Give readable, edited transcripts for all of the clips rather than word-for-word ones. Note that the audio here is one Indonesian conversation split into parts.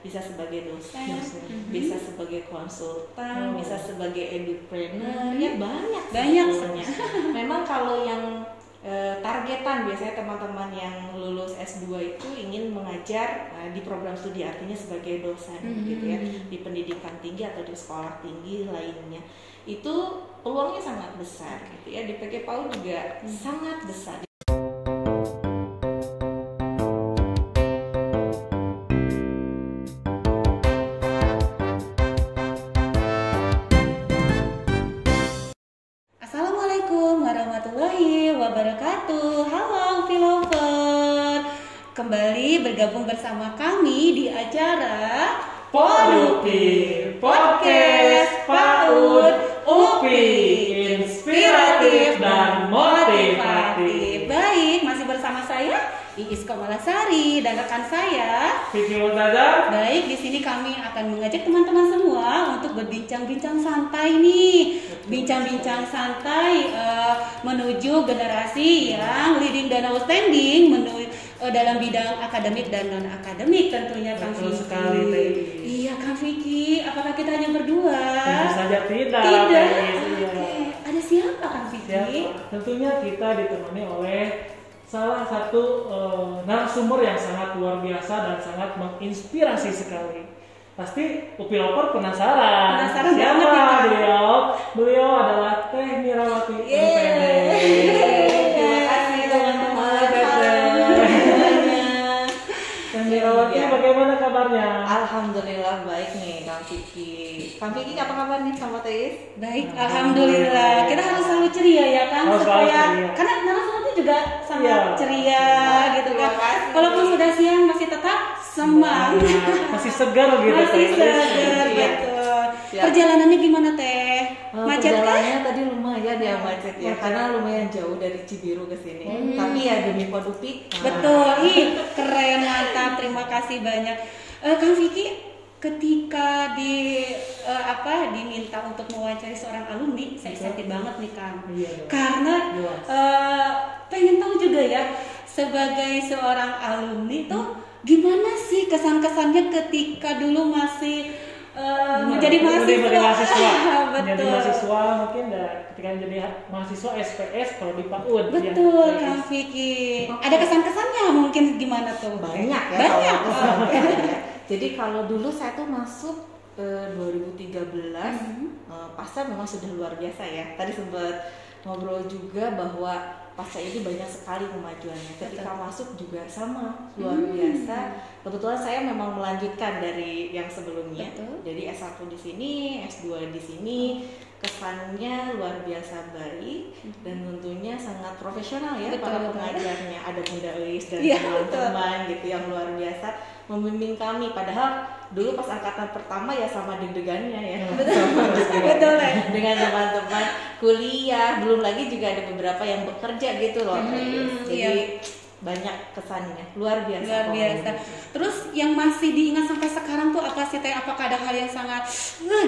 bisa sebagai dosen, bisa sebagai konsultan, bisa sebagai edupreneur, ya banyak sebetulnya. Memang kalau yang targetan biasanya teman-teman yang lulus S2 itu ingin mengajar di program studi, artinya sebagai dosen gitu ya, di pendidikan tinggi atau di sekolah tinggi lainnya. Itu peluangnya sangat besar gitu ya. Di PG PAUD juga sangat besar. Wabarakatuh. Halo Filover, kembali bergabung bersama kami di acara PODUPI Podcast PAUD UPI, inspiratif dan motivatif. Baik, masih bersama saya Iis Komalasari dan rekan saya Vicky Muntaza. Baik, di sini kami akan mengajak teman-teman semua untuk berbincang-bincang santai nih. Bincang-bincang santai menuju generasi yang leading dan outstanding dalam bidang akademik dan non akademik tentunya, Kang Vicky. Sekali, iya, Kang Vicky. Apakah kita hanya berdua? Tentu saja tidak. Tidak. Oke. Ada siapa, Kang Vicky? Tentunya kita ditemani oleh salah satu narasumber yang sangat luar biasa dan sangat menginspirasi sekali. Pasti Upi Lover penasaran. Siapa beliau? Beliau adalah Teh Mirawati MPD. Terima kasih teman-teman. Teh Mirawati, bagaimana kabarnya? Alhamdulillah baik nih, Kang Vicky. Kang Vicky apa kabar nih sama Teis? Baik, alhamdulillah. Kita harus selalu ceria ya kan, supaya karena narasumbernya juga sangat ceria gitu kan. Walaupun sudah siang masih tetap semangat, masih segar gitu. Masih segar, betul. Perjalanannya gimana Teh? Macet kan? Perjalanannya tadi lumayan ya macet ya, karena lumayan jauh dari Cibiru ke sini. Tapi ya demi PODUPI. Betul, keren, mantap. Terima kasih banyak, Kang Vicky. Ketika diminta untuk mewawancari seorang alumni, saya excited banget nih Kang. Karena pengen tahu juga ya, sebagai seorang alumni tuh gimana sih kesan-kesannya ketika dulu masih menjadi mahasiswa. Betul. Menjadi mahasiswa mungkin ketika menjadi mahasiswa SPS kalau di PAUD. Betul, Kang Vicky. Ada kesan-kesannya mungkin gimana tuh? Banyak ya. Banyak. Jadi kalau dulu saya tuh masuk 2013, pasca memang sudah luar biasa ya. Tadi sempat ngobrol juga bahwa pasca ini banyak sekali kemajuannya. Ketika masuk juga sama, luar biasa. Kebetulan saya memang melanjutkan dari yang sebelumnya. Jadi S1 di sini, S2 di sini. Kesannya luar biasa baik dan tentunya sangat profesional ya. Para pengajarnya. Ada Bunda Elis dan teman-teman gitu yang luar biasa membimbing kami, padahal dulu pas angkatan pertama ya sama deg-degannya ya. Betul ya. Dengan teman-teman kuliah, belum lagi juga ada beberapa yang bekerja gitu loh. Jadi banyak kesannya, luar biasa. Luar biasa. Terus yang masih diingat sampai sekarang tuh apa sih Teh? Apakah ada hal yang sangat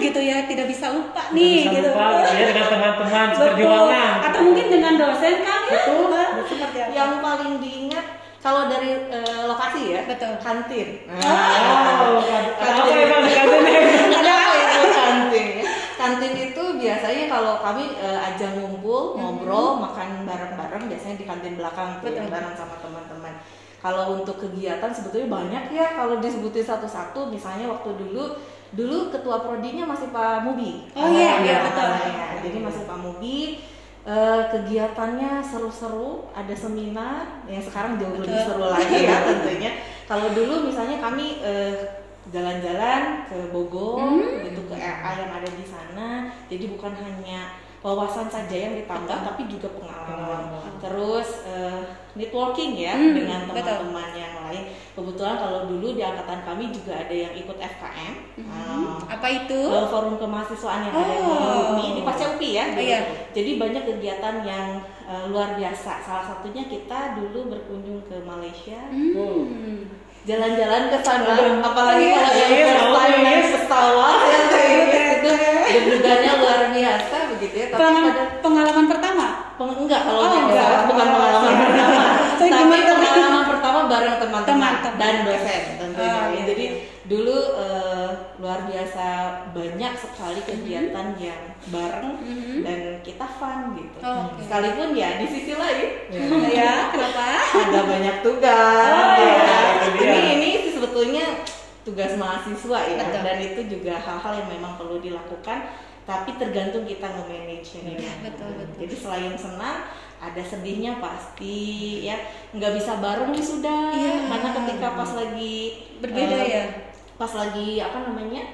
gitu ya, tidak bisa lupa nih gitu. Lupa, ya dengan teman-teman perjuangan. Atau mungkin dengan dosen kan ya? Betul. Yang paling diingat kalau dari lokasi ya, kantin. Kantin. Kantin itu biasanya kalau kami ajang ngumpul, ngobrol, makan bareng-bareng, biasanya di kantin belakang tuh bareng sama teman-teman. Kalau untuk kegiatan sebetulnya banyak ya, kalau disebutin satu-satu, misalnya waktu dulu ketua prodinya masih Pak Mubi. Oh iya, betul. Jadi masih Pak Mubi. Kegiatannya seru-seru, ada seminar yang sekarang jauh lebih seru lagi ya tentunya. Kalau dulu misalnya kami jalan-jalan ke Bogor, gitu, ke RA yang ada di sana. Jadi bukan hanya wawasan saja yang ditambah, tapi juga pengalaman. Terus networking ya dengan teman-teman yang lain. Kebetulan kalau dulu di angkatan kami juga ada yang ikut FKM. Apa itu? Forum kemahasiswaan yang ada di UPI, di pasca UPI ya. Jadi banyak kegiatan yang luar biasa. Salah satunya kita dulu berkunjung ke Malaysia. Jalan-jalan ke sana, apalagi kalau yang first time naik pesawat ya itu deg-degannya luar biasa begitu ya. Tapi pengalaman pertama? Enggak, kalau bukan pengalaman pertama. Tapi pengalaman pertama bareng teman-teman. dan dosen tentunya. Iya. Jadi dulu luar biasa banyak sekali kegiatan yang bareng dan kita fun gitu. Sekalipun ya di sisi lain ya kenapa? ada banyak tugas. Ini sebetulnya tugas mahasiswa ya. Betul. Dan itu juga hal-hal yang memang perlu dilakukan, tapi tergantung kita nge-manage ini. Betul. Jadi selain senang, ada sedihnya pasti ya. Nggak bisa bareng wisuda, karena ketika pas lagi berbeda ya. Pas lagi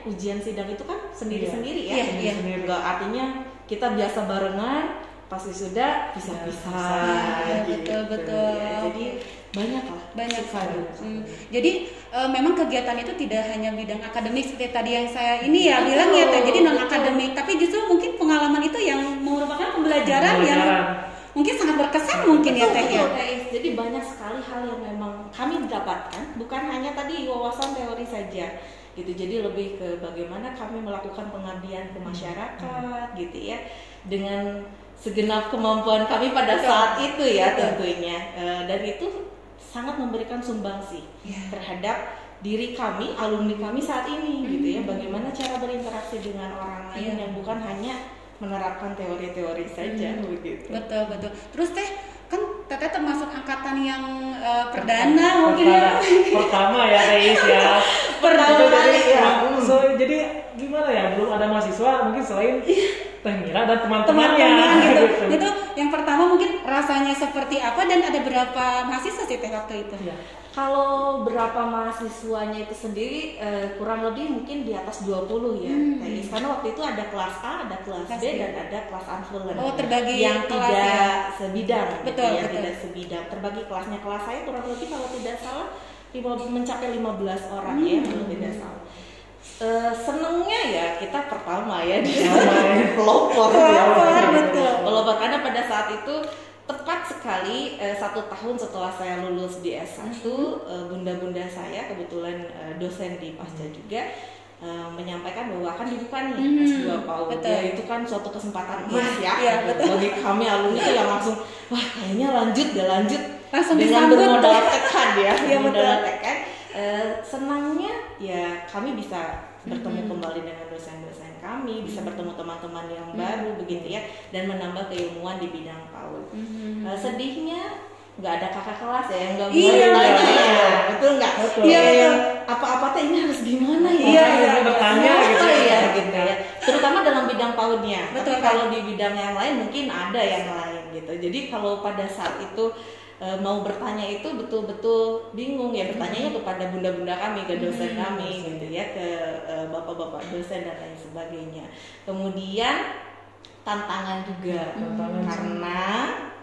ujian sidang itu kan sendiri-sendiri ya. Sendiri-sendiri. Nggak, artinya kita biasa barengan, pas wisuda pisah-pisah. Gitu. Betul. Ya, jadi banyak sekali. Jadi memang kegiatan itu tidak hanya bidang akademik seperti tadi yang saya bilang ya Teh. Jadi non akademik, tapi justru mungkin pengalaman itu yang merupakan pembelajaran yang mungkin sangat berkesan mungkin ya Teh ya. Jadi banyak sekali hal yang memang kami dapatkan, bukan hanya tadi wawasan teori saja gitu. Jadi lebih ke bagaimana kami melakukan pengabdian ke masyarakat gitu ya, dengan segenap kemampuan kami pada saat itu ya tentunya. Dan itu sangat memberikan sumbangsi terhadap diri kami, alumni kami saat ini gitu ya. Bagaimana cara berinteraksi dengan orang lain yang bukan hanya menerapkan teori-teori saja begitu. Betul. Terus Teh, kan Teteh termasuk angkatan yang perdana mungkin ya. Pertama ya Teis ya. Pertama kali ya. Jadi gimana ya, belum ada mahasiswa mungkin selain Teh Mira dan teman-temannya gitu. Itu yang pertama mungkin rasanya seperti apa dan ada berapa mahasiswa sih Teh waktu itu? Ya. Kalau berapa mahasiswanya itu sendiri kurang lebih mungkin di atas 20 ya. Karena waktu itu ada kelas A, ada kelas B dan ada kelas Anfulen. Terbagi yang kelas tidak sebidang. Betul. Tidak sebidang. Terbagi kelasnya. Kelas saya kurang lebih kalau tidak salah mencapai 15 orang ya kalau tidak salah. Senengnya ya kita pertama ya di pelopor pelopor karena pada saat itu tepat sekali 1 tahun setelah saya lulus di S1, bunda-bunda saya kebetulan dosen di Pasca juga menyampaikan bahwa akan dibuka nih S2 PAUD. Ya, itu kan suatu kesempatan emas ya. Bagi kami alumni itu yang langsung wah kayaknya lanjut langsung dengan bermodal tekad ya. Bermodal tekad. Senangnya ya kami bisa bertemu kembali dengan dosen-dosen kami, bisa bertemu teman-teman yang baru begitu ya, dan menambah keilmuan di bidang PAUD. Sedihnya nggak ada kakak kelas ya, nggak bisa ditanya ya, betul nggak? Apa-apa teh ini harus gimana ya? Bertanya gitu ya. Terutama dalam bidang PAUD-nya. Tapi kalau di bidang yang lain mungkin ada yang lain gitu. Jadi kalau pada saat itu mau bertanya itu betul-betul bingung ya, bertanyanya kepada bunda-bunda kami, ke dosen kami gitu ya, ke bapak-bapak dosen dan lain sebagainya. Kemudian tantangan juga karena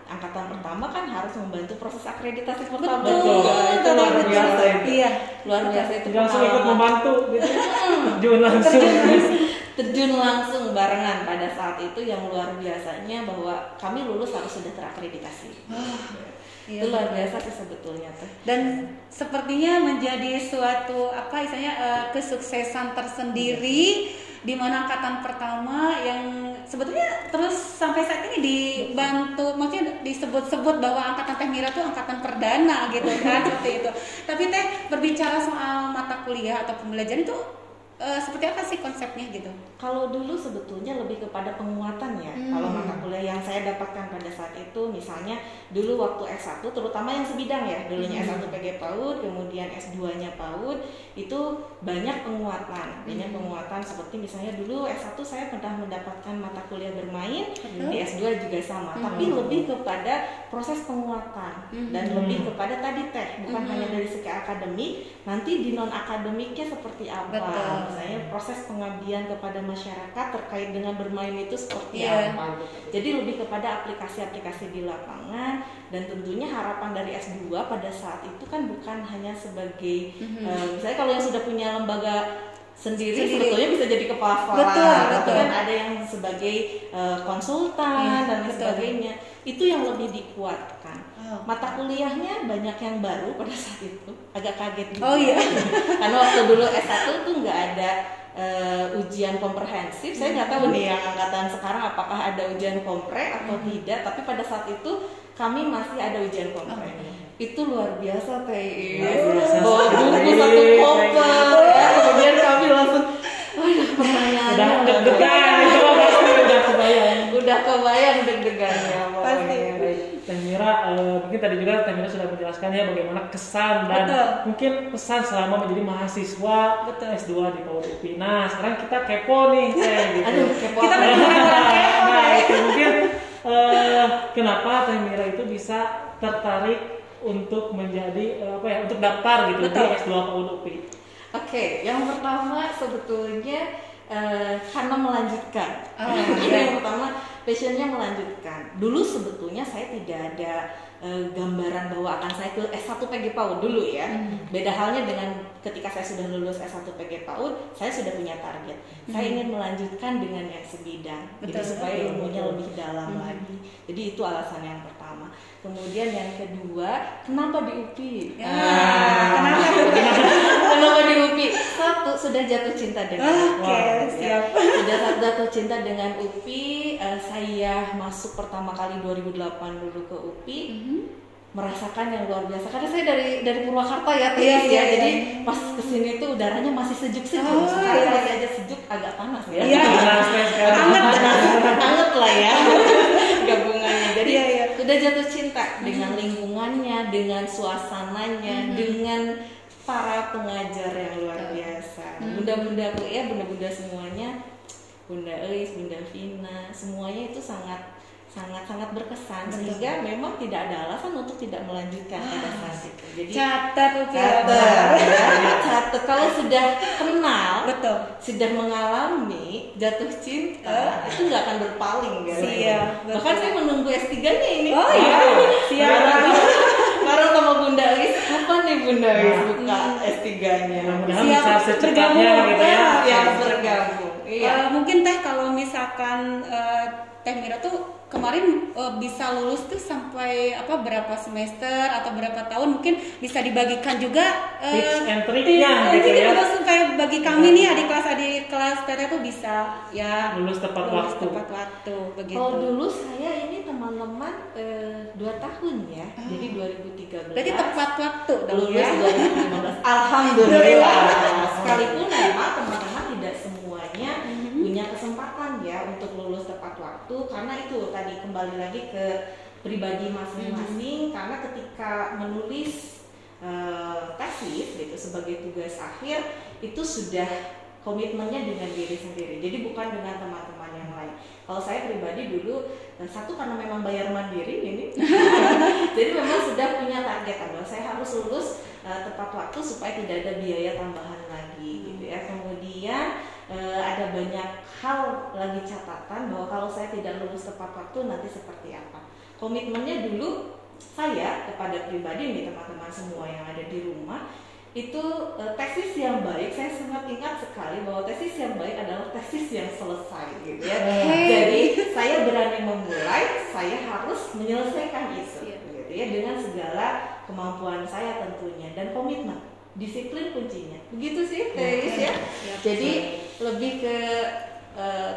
angkatan pertama kan harus membantu proses akreditasi pertama. Betul. Itu luar biasa itu. Iya, luar biasa itu. Langsung ikut membantu gitu. Terjun langsung barengan pada saat itu yang luar biasanya bahwa kami lulus harus sudah terakreditasi. Itu luar biasa sih sebetulnya tuh. Dan sepertinya menjadi suatu kesuksesan tersendiri di mana angkatan pertama yang sebetulnya terus sampai saat ini dibantu, maksudnya disebut-sebut bahwa angkatan Teh Mira tuh angkatan perdana gitu kan seperti itu. Tapi Teh berbicara soal mata kuliah atau pembelajaran itu seperti apa sih konsepnya gitu? Kalau dulu sebetulnya lebih kepada penguatan ya. Kalau mata kuliah yang saya dapatkan pada saat itu, misalnya dulu waktu S1, terutama yang sebidang ya, dulunya S1 PG PAUD, kemudian S2-nya PAUD, itu banyak penguatan. Banyak penguatan seperti misalnya dulu S1 saya pernah mendapatkan mata kuliah bermain, di S2 juga sama. Tapi lebih kepada proses penguatan dan lebih kepada tadi Teh, bukan hanya dari segi akademik, nanti di non akademiknya seperti apa. Misalnya proses pengabdian kepada masyarakat terkait dengan bermain itu seperti apa. Jadi lebih kepada aplikasi-aplikasi di lapangan, dan tentunya harapan dari S2 pada saat itu kan bukan hanya sebagai misalnya kalau yang sudah punya lembaga sendiri sebetulnya bisa jadi kepala sekolah, tapi kan ada yang sebagai konsultan dan lain sebagainya. Itu yang lebih dikuatkan. Mata kuliahnya banyak yang baru pada saat itu, agak kaget juga. Karena waktu dulu S1 tuh nggak ada ujian komprehensif. Saya nggak tahu nih yang angkatan sekarang apakah ada ujian kompre atau tidak, tapi pada saat itu kami masih ada ujian kompre. itu luar biasa Teh. Bawa buku satu koper ya. Kemudian kami langsung pertanyaan udah deg-degan itu pasti udah kebayang deg-degannya pasti. Teh Mira, mungkin tadi juga Teh Mira sudah menjelaskan ya bagaimana kesan dan mungkin pesan selama menjadi mahasiswa S2 di PAUD UPI. Nah sekarang kita kepo nih gitu. Aduh, kepo kita itu mungkin kenapa Teh Mira itu bisa tertarik untuk menjadi untuk daftar gitu di S2 PAUD UPI. Oke, yang pertama sebetulnya karena melanjutkan. Yang pertama passionnya melanjutkan. Dulu sebetulnya saya tidak ada gambaran bahwa akan saya ke S1 PG PAUD dulu ya. Beda halnya dengan ketika saya sudah lulus S1 PG PAUD, saya sudah punya target. Saya ingin melanjutkan dengan yang sebidang, jadi supaya ilmunya lebih dalam lagi. Jadi itu alasan yang pertama. Kemudian yang kedua, kenapa di UPI? Kenapa di UPI? Satu, sudah jatuh cinta dengan UPI. Sudah jatuh cinta dengan UPI. Saya masuk pertama kali 2008 dulu ke UPI. Merasakan yang luar biasa karena saya dari Purwakarta ya Teh ya. Jadi pas kesini tuh udaranya masih sejuk-sejuk. Sekarang masih aja sejuk, agak panas ya. Hangat lah ya gabungannya. Jadi sudah jatuh cinta dengan lingkungannya, dengan suasananya, dengan para pengajar yang luar biasa. Bunda-bundaku ya, bunda-bunda semuanya, Bunda Elis, Bunda Vina, semuanya itu sangat berkesan. Sehingga memang tidak ada alasan untuk tidak melanjutkan pada saat itu. Jadi catat kalau sudah kenal, sudah mengalami jatuh cinta, itu nggak akan berpaling bahkan saya menunggu S3-nya ini. Bareng sama Bunda Elis, kapan nih Bunda Elis buka S3-nya? Mudah-mudahan bisa secepatnya gitu ya. Siap bergabung. Mungkin Teh kalau misalkan Teh Mira tuh kemarin bisa lulus tuh sampai berapa semester atau berapa tahun, mungkin bisa dibagikan juga tips and triknya gitu ya. Supaya bagi kami nih adik kelas Teteh tuh bisa ya lulus tepat waktu begitu. Kalau dulu saya ini teman-teman 2 tahun ya. Jadi 2013. Berarti tepat waktu dong lulus ya. 2015. Alhamdulillah. Sekalipun memang teman-teman tidak semuanya punya kesempatan ya untuk lulus tepat waktu, karena itu tadi kembali lagi ke pribadi masing-masing. Karena ketika menulis tesis gitu sebagai tugas akhir itu sudah komitmennya dengan diri sendiri, jadi bukan dengan teman-teman yang lain. Kalau saya pribadi dulu satu karena memang bayar mandiri ini jadi memang sudah punya target bahwa saya harus lulus tepat waktu supaya tidak ada biaya tambahan lagi gitu ya. Kemudian ada banyak hal lagi catatan bahwa kalau saya tidak lulus tepat waktu nanti seperti apa. Komitmennya dulu saya kepada pribadi nih teman-teman semua yang ada di rumah itu tesis yang baik. Saya sangat ingat sekali bahwa tesis yang baik adalah tesis yang selesai gitu ya. Jadi saya berani memulai, saya harus menyelesaikan itu gitu ya, dengan segala kemampuan saya tentunya, dan komitmen. Disiplin kuncinya. Begitu sih Teh ya. Jadi lebih ke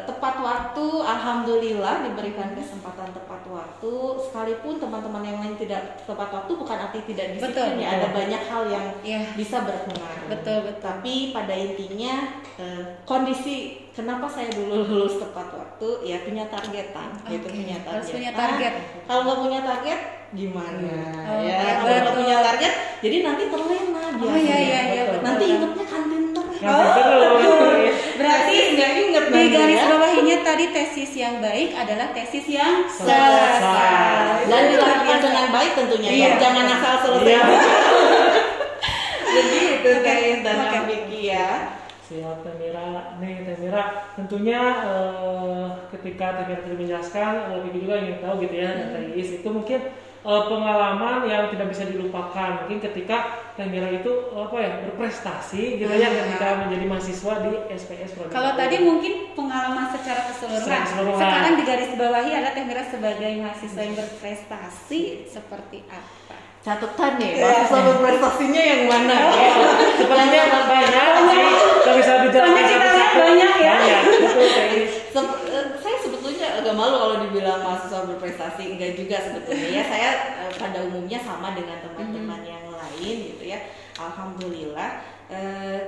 tepat waktu. Alhamdulillah diberikan kesempatan tepat waktu. Sekalipun teman-teman yang lain tidak tepat waktu bukan arti tidak disiplin ya. Ada banyak hal yang bisa berpengaruh. Betul. Tapi pada intinya kondisi kenapa saya dulu lulus tepat waktu ya punya targetan. Gitu, punya target. Harus punya target. Kalau nggak punya target gimana? Kalau nggak punya target jadi nanti terlena biasanya. Nanti ingetnya kantin terus. Berarti nggak inget di garis bawahinya tadi tesis yang baik adalah tesis yang selesai dan dilakukan dengan baik tentunya ya. Jangan asal selesai. Jadi itu kayak dan Vicky ya. Siap Teh Mira. Nih Teh Mira, tentunya ketika Teh Mira tadi menjelaskan, Vicky juga ingin tahu gitu ya, Teh Iis itu mungkin pengalaman yang tidak bisa dilupakan mungkin ketika Teh Mira itu berprestasi gitu ya ketika menjadi mahasiswa di SPS Prodi. Kalau tadi mungkin pengalaman secara keseluruhan. Sekarang di garis bawahi ada Teh Mira sebagai mahasiswa yang berprestasi seperti apa? Catatan nih, mahasiswa berprestasinya yang mana? Sepertinya banyak sih. Kalau bisa dijelaskan banyak ya. Betul, saya sebetulnya agak malu kalau dibilang mahasiswa berprestasi, enggak juga sebetulnya ya. Saya pada umumnya sama dengan teman-teman yang lain gitu ya. Alhamdulillah.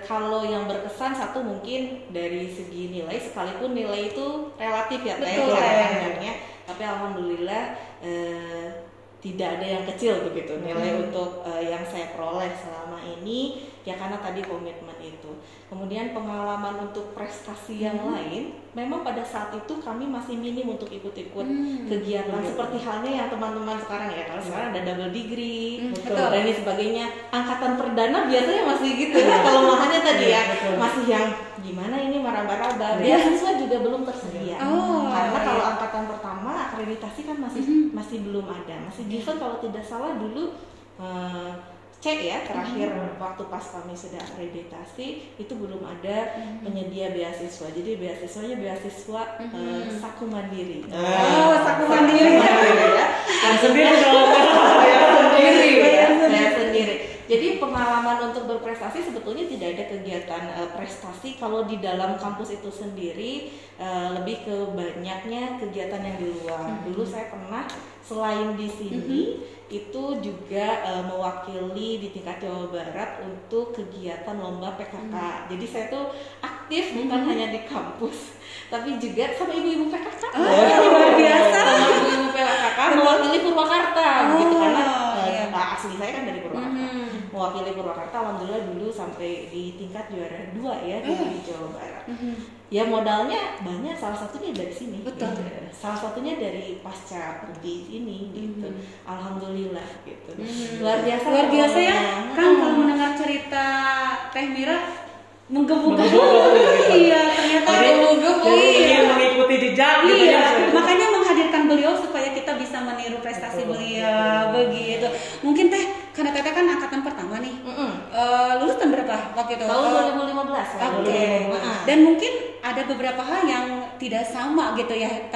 Kalau yang berkesan satu mungkin dari segi nilai, sekalipun nilai itu relatif ya pandangnya, tapi alhamdulillah tidak ada yang kecil begitu nilai untuk yang saya peroleh selama ini ya, karena tadi komitmen itu. Kemudian pengalaman untuk prestasi yang lain, memang pada saat itu kami masih minim untuk ikut-ikut kegiatan seperti halnya yang teman-teman sekarang ya. Kalau sekarang ada double degree dan lain sebagainya. Angkatan perdana biasanya masih gitu ya, kelemahannya tadi ya, masih yang gimana ini maraba-raba. Beasiswa juga belum tersedia. Karena kalau angkatan pertama akreditasi kan masih belum ada. Masih given kalau tidak salah dulu cek ya terakhir waktu pas kami sudah akreditasi itu belum ada penyedia beasiswa. Jadi beasiswanya beasiswa saku mandiri. Saku mandiri ya. Bayar sendiri. Jadi pengalaman untuk berprestasi sebetulnya tidak ada kegiatan prestasi kalau di dalam kampus itu sendiri, lebih ke banyaknya kegiatan yang di luar. Dulu saya pernah selain di sini itu juga mewakili di tingkat Jawa Barat untuk kegiatan lomba PKK. Jadi saya tuh aktif bukan hanya di kampus, tapi juga sama ibu-ibu PKK. Luar biasa. Sama ibu-ibu PKK mewakili Purwakarta, gitu karena asli saya kan dari Purwakarta. Mewakili Purwakarta, alhamdulillah dulu sampai di tingkat juara 2 ya di Jawa Barat. Ya modalnya banyak, salah satunya dari sini. Betul. Gitu. Salah satunya dari pasca di ini gitu. Alhamdulillah gitu. Luar biasa ya. Kan kalau mendengar cerita Teh Mira menggebu-gebu. Iya, ternyata mengikuti jejak gitu ya. Makanya menghadirkan beliau supaya kita bisa meniru prestasi beliau begitu. Mungkin Teh, karena Teteh kan angkatan pertama nih. Lulus tahun berapa waktu itu? Tahun 2015. Oke. Dan mungkin ada beberapa hal yang tidak sama gitu ya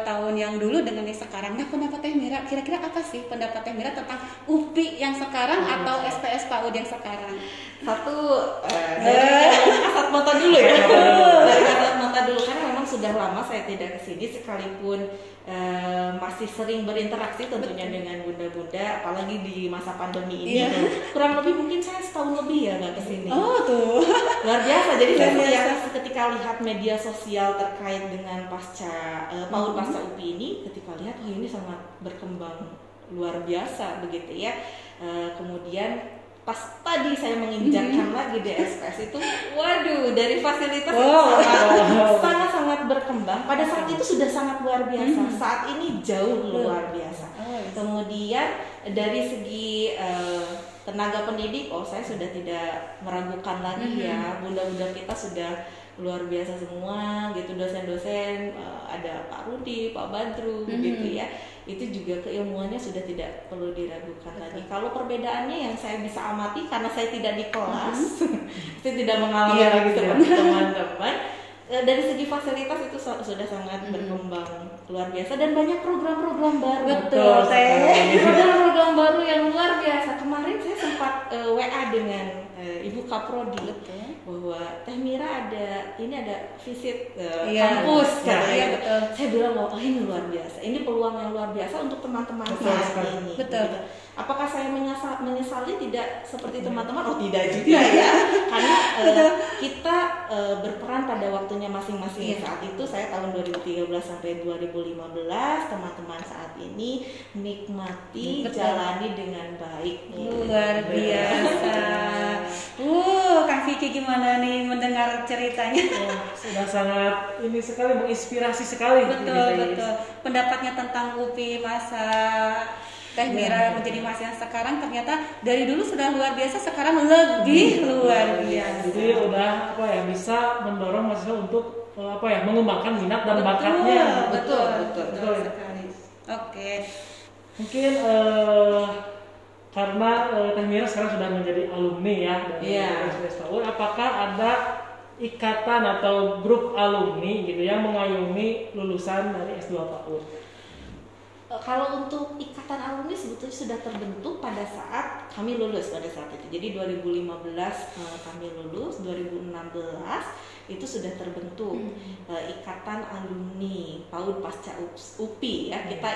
tahun yang dulu dengan yang sekarang. Nah, pendapat Teh Mira kira-kira apa sih pendapat Teh Mira tentang UPI yang sekarang atau SPS PAUD yang sekarang? Satu dari kasat mata dulu ya. Dari kasat mata dulu karena memang sudah lama saya tidak kesini, sekalipun masih sering berinteraksi tentunya dengan bunda-bunda, apalagi di masa pandemi ini. Kurang lebih mungkin saya setahun lebih ya nggak kesini. Luar biasa. Jadi saya ketika lihat media sosial terkait dengan pasca PAUD pasca UPI ini, ketika lihat ini sangat berkembang luar biasa begitu ya. Kemudian pas tadi saya menginjakkan lagi di SPS itu, waduh, dari fasilitas sangat berkembang. Pada saat itu sudah sangat luar biasa. Saat ini jauh luar biasa. Kemudian dari segi tenaga pendidik, saya sudah tidak meragukan lagi ya. Bunda-bunda kita sudah luar biasa semua gitu, dosen-dosen, ada Pak Rudi, Pak Badru gitu ya. Itu juga keilmuannya sudah tidak perlu diragukan lagi. Kalau perbedaannya yang saya bisa amati karena saya tidak di kelas, saya tidak mengalami lagi seperti teman-teman. Dari segi fasilitas itu sudah sangat berkembang luar biasa dan banyak program-program baru. Betul, program-program baru yang luar biasa. Kemarin saya sempat WA dengan Ibu Kaprodi bahwa Teh Mira ada visit kampus katanya. Saya bilang ini luar biasa. Ini peluang yang luar biasa untuk teman-teman saat ini. Betul. Apakah saya menyesali tidak seperti teman-teman? Tidak juga ya. Karena kita berperan pada waktunya masing-masing. Saat itu saya tahun 2013 sampai 2015, teman-teman saat ini nikmati, jalani dengan baik. Luar biasa. Kang Vicky gimana nih mendengar ceritanya? Sudah sangat ini sekali, menginspirasi sekali. Betul. Pendapatnya tentang UPI masa Teh Mira menjadi mahasiswa sekarang ternyata dari dulu sudah luar biasa, sekarang lebih luar biasa. Jadi udah bisa mendorong mahasiswa untuk mengembangkan minat dan bakatnya. Betul sekali. Oke. Mungkin karena Teh Mira sekarang sudah menjadi alumni ya dari SPS PAUD, apakah ada ikatan atau grup alumni gitu yang mengayomi lulusan dari S2 PAUD? kalau untuk ikatan alumni sebetulnya sudah terbentuk pada saat kami lulus pada saat itu. Jadi 2015 kami lulus, 2016 itu sudah terbentuk ikatan alumni PAUD Pasca UPI ya. Kita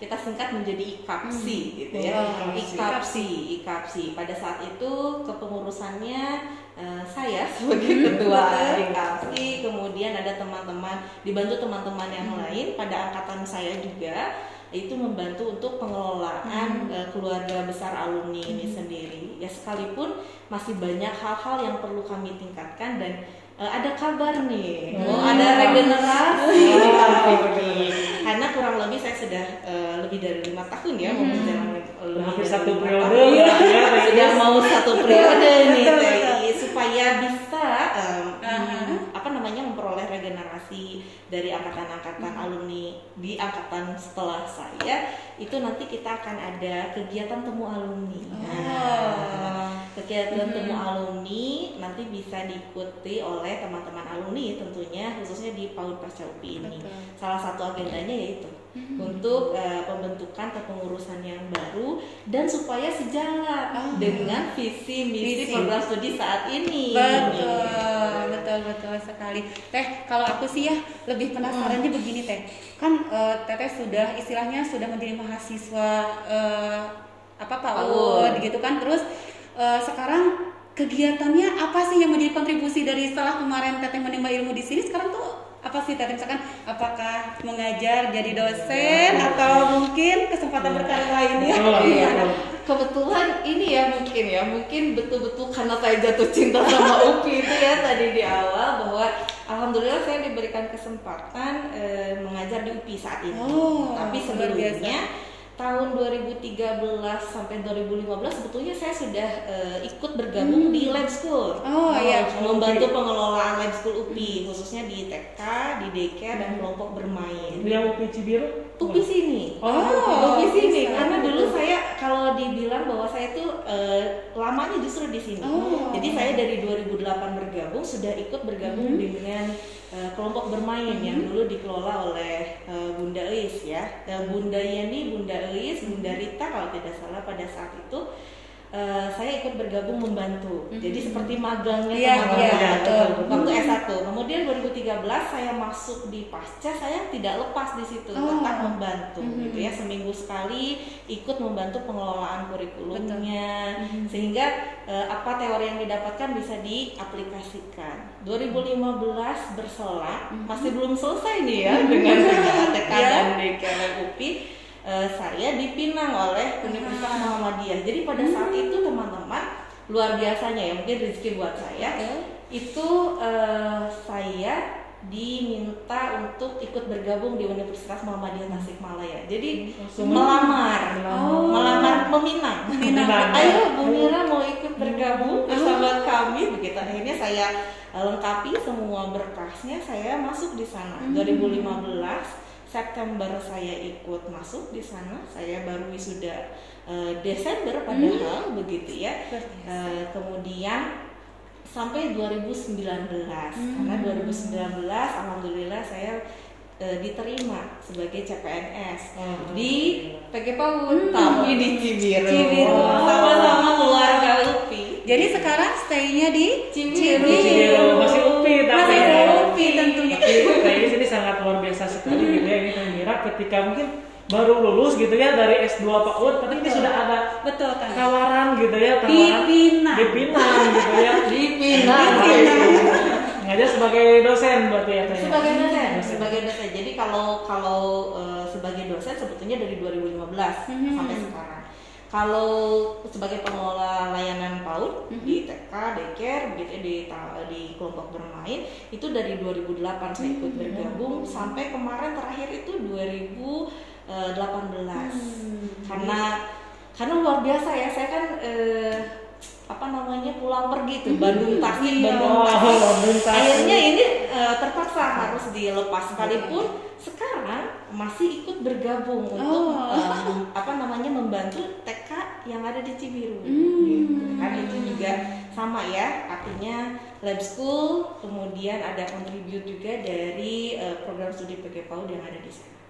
kita singkat menjadi IKAPSI gitu ya. IKAPSI. Pada saat itu kepengurusannya saya sebagai ketua IKAPSI, kemudian ada teman-teman, dibantu teman-teman yang lain pada angkatan saya juga, itu membantu untuk pengelolaan keluarga besar alumni ini sendiri. Ya sekalipun masih banyak hal-hal yang perlu kami tingkatkan dan ada kabar nih, ada regenerasi di KPI. Karena kurang lebih saya sudah lebih dari 5 tahun ya mau menjalani hampir 1 periode sudah mau 1 periode nih TI, supaya bisa memperoleh regenerasi dari angkatan-angkatan alumni di angkatan setelah saya. Itu nanti kita akan ada kegiatan temu alumni. Kegiatan temu alumni nanti bisa diikuti oleh teman-teman alumni tentunya, khususnya di PAUD Pasca UPI ini. Salah satu agendanya yaitu untuk pembentukan kepengurusan yang baru dan supaya sejalan dengan visi misi program studi saat ini. Betul sekali. Teh, kalau aku sih ya lebih penasarannya begini Teh. Kan Teteh sudah istilahnya sudah menjadi mahasiswa PAUD gitu kan. Terus sekarang kegiatannya apa sih yang menjadi kontribusi dari setelah kemarin Teteh menimba ilmu di sini, sekarang tuh apa sih Teteh, misalkan apakah mengajar jadi dosen atau mungkin kesempatan berkarir lainnya? Kebetulan ini mungkin betul-betul karena saya jatuh cinta sama UPI itu ya tadi di awal, bahwa alhamdulillah saya diberikan kesempatan mengajar di UPI saat ini. Tapi sebelumnya tahun 2013 sampai 2015 sebetulnya saya sudah ikut bergabung di Lab School. Membantu pengelolaan Lab School UPI, khususnya di TK, di daycare dan kelompok bermain. Yang UPI Cibiru? UPI sini. UPI sini. Karena dulu saya kalau dibilang bahwa saya itu lamanya justru di sini. Jadi saya dari 2008 bergabung, sudah ikut bergabung dengan kelompok bermain yang dulu dikelola oleh Bunda Eis ya. Bunda Yeni, Bunda Eis, Bunda Rita kalau tidak salah pada saat itu saya ikut bergabung membantu. Jadi seperti magangnya waktu S1. Kemudian 2013 saya masuk di Pasca, saya tidak lepas di situ, tetap membantu gitu ya. Seminggu sekali ikut membantu pengelolaan kurikulumnya, sehingga apa teori yang didapatkan bisa diaplikasikan. 2015 berselang, masih belum selesai nih ya dengan TK dan DKL UPI. Saya dipinang oleh Universitas Muhammadiyah. Jadi pada saat itu teman-teman luar biasanya ya, mungkin rezeki buat saya. Itu saya diminta untuk ikut bergabung di Universitas Muhammadiyah Tasikmalaya. Jadi melamar, meminang. Ayo Bu Mira mau ikut bergabung bersama kami begitu. Akhirnya saya lengkapi semua berkasnya, saya masuk di sana. 2015 September saya ikut masuk di sana, saya baru wisuda Desember padahal begitu ya. Kemudian sampai 2019, karena 2019 alhamdulillah saya diterima sebagai CPNS di PG PAUD, tapi di Cibiru. Sama-sama keluarga UPI. Jadi sekarang stay-nya di Cibiru. Masih UPI tapi masih UPI tentunya. Kayaknya ini sangat luar biasa sekali gitu ya ini Mira, ketika mungkin baru lulus gitu ya dari S2 PAUD, tapi ini sudah ada tawaran gitu ya, dipinang gitu ya. Dipinang. Ngajar sebagai dosen berarti ya? Sebagai dosen. Jadi kalau sebagai dosen sebetulnya dari 2015 sampai sekarang. Kalau sebagai pengelola layanan PAUD di TK, daycare, begitu di kelompok bermain itu dari 2008 saya ikut bergabung sampai kemarin terakhir itu 2018. Karena luar biasa ya, saya kan pulang pergi tuh Bandung Tasik. Akhirnya ini terpaksa harus dilepas, sekalipun sekarang masih ikut bergabung untuk membantu TK yang ada di Cibiru. Gitu. Kan itu juga sama ya, artinya Lab School, kemudian ada contribute juga dari program studi PG PAUD yang ada di sana.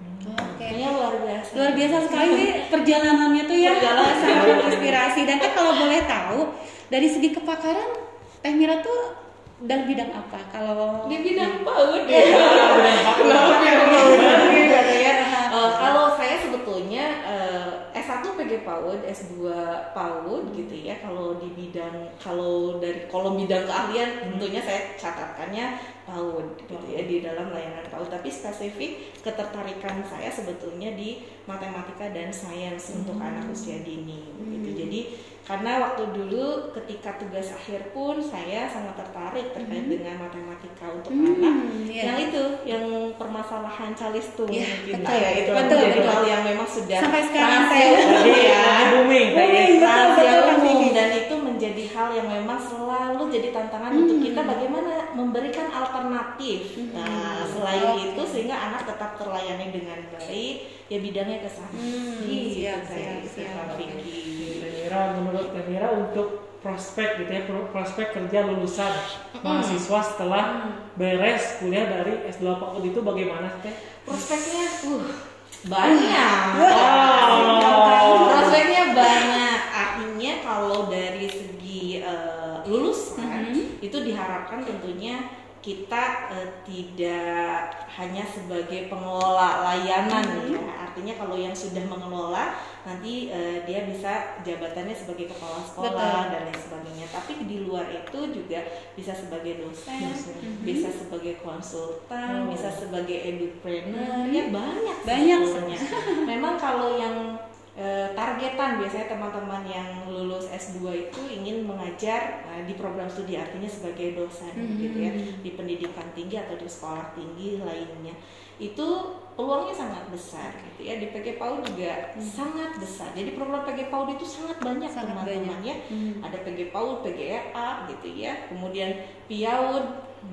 Kayaknya luar biasa. Luar biasa sekali nih perjalanannya tuh ya, sangat menginspirasi. Dan Teh kalau boleh tahu dari segi kepakaran Teh Mira tuh dalam bidang apa? Kalau di bidang PAUD ya. Kalau saya sebetulnya S1 PG PAUD, S2 PAUD gitu ya. Kalau di bidang, kalau dari kolom bidang keahlian tentunya saya catatkannya PAUD gitu ya, di dalam layanan PAUD. Tapi spesifik ketertarikan saya sebetulnya di matematika dan sains untuk anak usia dini gitu. Jadi karena waktu dulu ketika tugas akhir pun saya sangat tertarik terkait dengan matematika untuk anak. Yang itu, yang permasalahan calistung mungkin ya, itu menjadi hal yang memang sudah sampai sekarang saya booming, dan itu menjadi hal yang memang selalu jadi tantangan untuk kita bagaimana memberikan alternatif. Nah, selain itu sehingga anak tetap terlayani dengan baik, ya bidangnya ke sana. Menurut Teh Mira untuk prospek gitu ya, prospek kerja lulusan mahasiswa setelah beres kuliah dari S2 PAUD itu bagaimana Teh? Prospeknya banyak. Prospeknya banyak. Artinya kalau dari segi lulusan itu diharapkan tentunya kita tidak hanya sebagai pengelola layanan ya. Artinya kalau yang sudah mengelola nanti dia bisa jabatannya sebagai kepala sekolah dan lain sebagainya. Tapi di luar itu juga bisa sebagai dosen, bisa sebagai konsultan, bisa sebagai edupreneur, ya banyak sebetulnya. Memang kalau yang targetan biasanya teman-teman yang lulus S2 itu ingin mengajar di program studi, artinya sebagai dosen gitu ya, di pendidikan tinggi atau di sekolah tinggi lainnya. Itu peluangnya sangat besar gitu ya. Di PG PAUD juga sangat besar. Jadi program PG PAUD itu sangat banyak teman-teman ya. Ada PG PAUD, PGEA gitu ya. Kemudian PIAUD,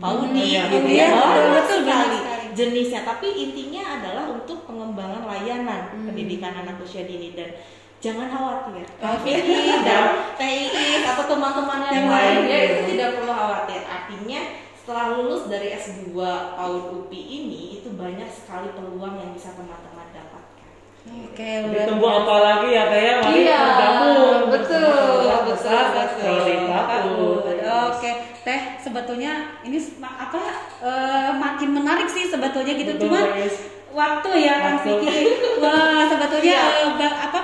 PAUDI gitu ya. Banyak sekali jenisnya. Tapi intinya adalah untuk pengembangan layanan pendidikan anak usia dini. Dan jangan khawatir, KVI dan TII atau teman-teman yang lain ya, itu tidak perlu khawatir. Artinya setelah lulus dari S2 PAUD UPI ini itu banyak sekali peluang yang bisa teman-teman dapatkan. Oke, ditunggu apa lagi ya Teh ya? Iya, betul. Oke, Teh sebetulnya ini makin menarik sih sebetulnya gitu. Cuman waktu ya Kang Vicky. Wah, sebetulnya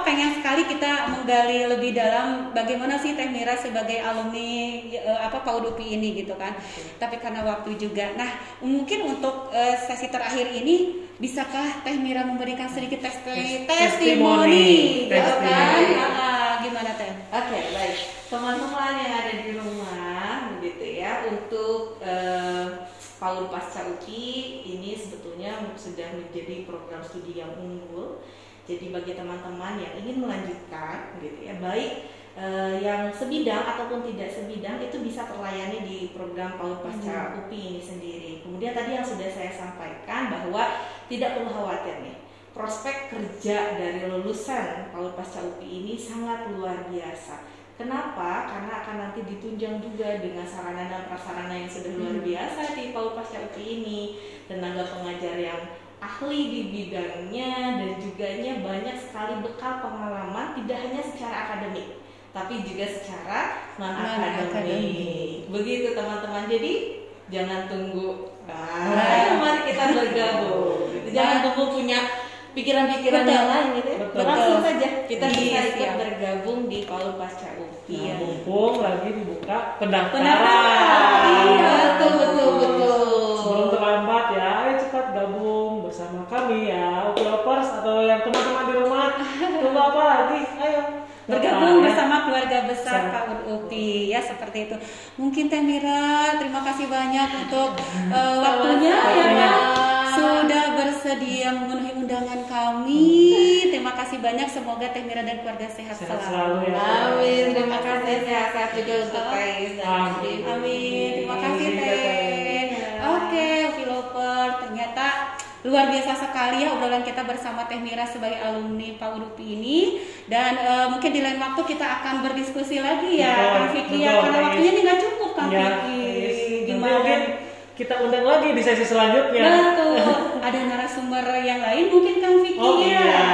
pengen sekali kita menggali lebih dalam bagaimana sih Teh Mira sebagai alumni PAUD UPI ini gitu kan. Tapi karena waktu juga. Nah, mungkin untuk sesi terakhir ini bisakah Teh Mira memberikan sedikit testimoni gitu kan? Gimana Teh? Oke, baik. Teman-teman yang ada di rumah gitu ya, untuk PAUD Pasca UPI ini sebetulnya sudah menjadi program studi yang unggul. Jadi bagi teman-teman yang ingin melanjutkan gitu ya, baik yang sebidang ataupun tidak sebidang, itu bisa terlayani di program PAUD Pasca UPI ini sendiri. Kemudian tadi yang sudah saya sampaikan bahwa tidak perlu khawatir nih, prospek kerja dari lulusan PAUD Pasca UPI ini sangat luar biasa. Kenapa? Karena akan nanti ditunjang juga dengan sarana dan prasarana yang sudah luar biasa di PAUD Pasca UPI ini, tenaga pengajar yang ahli di bidangnya, dan juga banyak sekali bekal pengalaman tidak hanya secara akademik tapi juga secara non akademik. Begitu teman-teman. Jadi jangan tunggu. Mari kita bergabung. Jangan tunggu punya pikiran-pikiran yang lain gitu ya. Langsung saja kita bisa ikut bergabung di PAUD Pasca UPI. Nah, mumpung lagi dibuka pendaftaran. Iya, betul. Sebelum terlambat ya, ayo cepat gabung bersama kami ya, Upilopers atau yang teman-teman di rumah. Tunggu apa lagi? Ayo bergabung bersama keluarga besar PAUD UPI ya, seperti itu. Mungkin Teh Mira, terima kasih banyak untuk waktunya ya, sudah bersedia memenuhi undangan kami. Terima kasih banyak, semoga Teh Mira dan keluarga sehat selalu. Ya. Amin. Terima kasih, sehat juga untuk Teh. Amin. Terima kasih Teh. Oke, Upilopers, ternyata luar biasa sekali ya obrolan kita bersama Teh Mira sebagai alumni PAUD UPI ini. Dan mungkin di lain waktu kita akan berdiskusi lagi ya Kang Vicky ya, karena waktunya ini nggak cukup Kang Vicky. Gimana? Mungkin kita undang lagi di sesi selanjutnya. Betul. Ada narasumber yang lain mungkin Kang Vicky Oh ya. iya.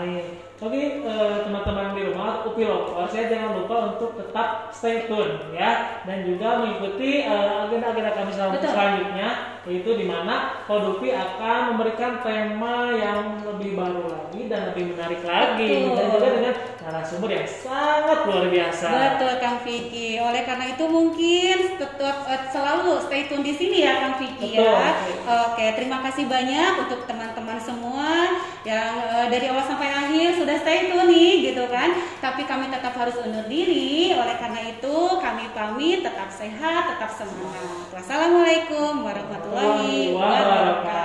Nih. Oke, teman-teman di rumah Upi Lovers ya, jangan lupa untuk tetap stay tune ya, dan juga mengikuti agenda-agenda kami selanjutnya, yaitu di mana Kodupi akan memberikan tema yang lebih baru lagi dan lebih menarik lagi. Betul. Dan juga dengan narasumber yang sangat luar biasa. Betul Kang Vicky. Oleh karena itu mungkin tetap selalu stay tune di sini ya Kang Vicky. Betul. Ya. Oke, terima kasih banyak untuk teman-teman semua yang dari awal sampai akhir sudah stay tune nih gitu kan. Tapi kami tetap harus undur diri. Oleh karena itu kami pamit, tetap sehat, tetap semangat. Wassalamualaikum warahmatullahi wabarakatuh.